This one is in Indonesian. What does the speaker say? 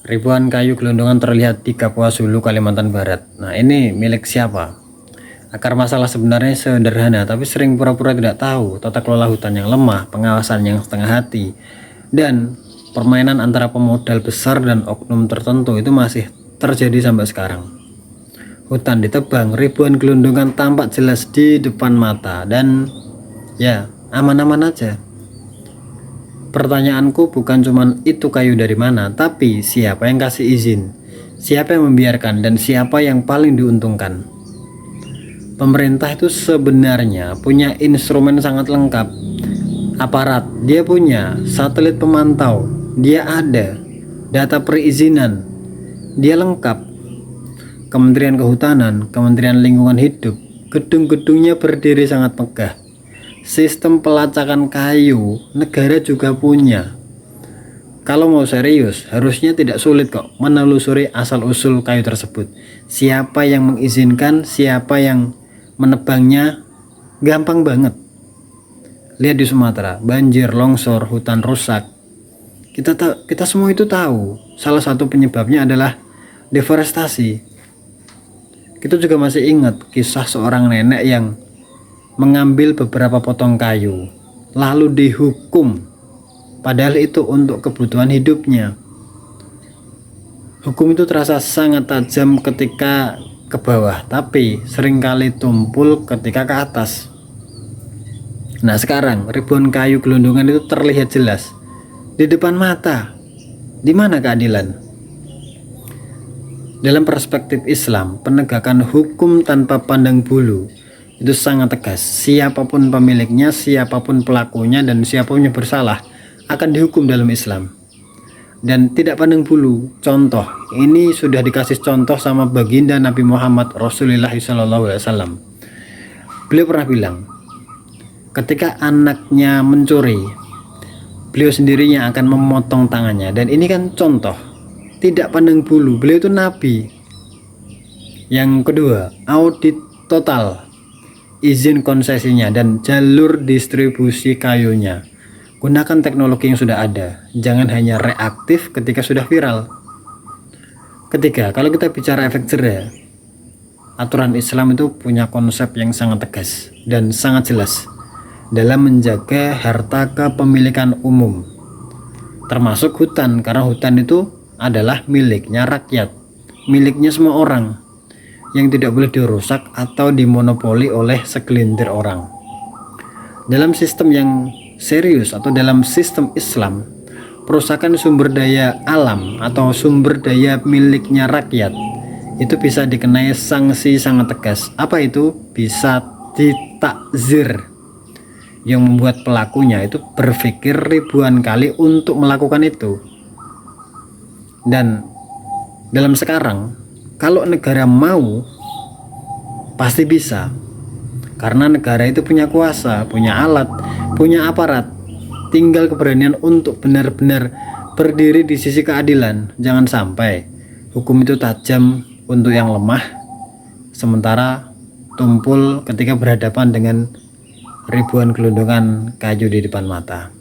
Ribuan kayu gelondongan terlihat di Kapuas Hulu, Kalimantan Barat. Nah, ini milik siapa? Akar masalah sebenarnya sederhana, tapi sering pura-pura tidak tahu tata kelola hutan yang lemah, pengawasan yang setengah hati, dan permainan antara pemodal besar dan oknum tertentu itu masih terjadi sampai sekarang. Hutan ditebang, ribuan gelondongan tampak jelas di depan mata, dan ya aman-aman aja. Pertanyaanku bukan cuman itu kayu dari mana, tapi siapa yang kasih izin, siapa yang membiarkan, dan siapa yang paling diuntungkan. Pemerintah itu sebenarnya punya instrumen sangat lengkap. Aparat, dia punya satelit pemantau, dia ada data perizinan, dia lengkap. Kementerian Kehutanan, Kementerian Lingkungan Hidup, gedung-gedungnya berdiri sangat megah. Sistem pelacakan kayu negara juga punya. Kalau mau serius, harusnya tidak sulit kok menelusuri asal-usul kayu tersebut. Siapa yang mengizinkan, siapa yang menebangnya, gampang banget. Lihat di Sumatera, banjir, longsor, hutan rusak. Kita semua itu tahu. Salah satu penyebabnya adalah deforestasi. Kita juga masih ingat kisah seorang nenek yang mengambil beberapa potong kayu lalu dihukum, padahal itu untuk kebutuhan hidupnya. Hukum itu terasa sangat tajam ketika ke bawah, tapi seringkali tumpul ketika ke atas. Nah, sekarang ribuan kayu gelondongan itu terlihat jelas di depan mata. Di mana keadilan? Dalam perspektif Islam, penegakan hukum tanpa pandang bulu itu sangat tegas. Siapapun pemiliknya, siapapun pelakunya, dan siapapun yang bersalah akan dihukum dalam Islam. Dan tidak pandang bulu. Contoh, ini sudah dikasih contoh sama baginda Nabi Muhammad Rasulullah SAW. Beliau pernah bilang, ketika anaknya mencuri, beliau sendirinya akan memotong tangannya. Dan ini kan contoh, tidak pandang bulu. Beliau itu Nabi. Yang kedua, audit total izin konsesinya dan jalur distribusi kayunya. Gunakan teknologi yang sudah ada, jangan hanya reaktif ketika sudah viral. Ketiga, kalau kita bicara efek jera, aturan Islam itu punya konsep yang sangat tegas dan sangat jelas dalam menjaga harta kepemilikan umum, termasuk hutan, karena hutan itu adalah miliknya rakyat, miliknya semua orang, yang tidak boleh dirusak atau dimonopoli oleh segelintir orang. Dalam sistem yang serius atau dalam sistem Islam, perusakan sumber daya alam atau sumber daya miliknya rakyat itu bisa dikenai sanksi sangat tegas. Apa itu? Bisa ditakzir, yang membuat pelakunya itu berpikir ribuan kali untuk melakukan itu. Dan dalam sekarang, kalau negara mau, pasti bisa. Karena negara itu punya kuasa, punya alat, punya aparat. Tinggal keberanian untuk benar-benar berdiri di sisi keadilan. Jangan sampai hukum itu tajam untuk yang lemah, sementara tumpul ketika berhadapan dengan ribuan gelondongan kayu di depan mata.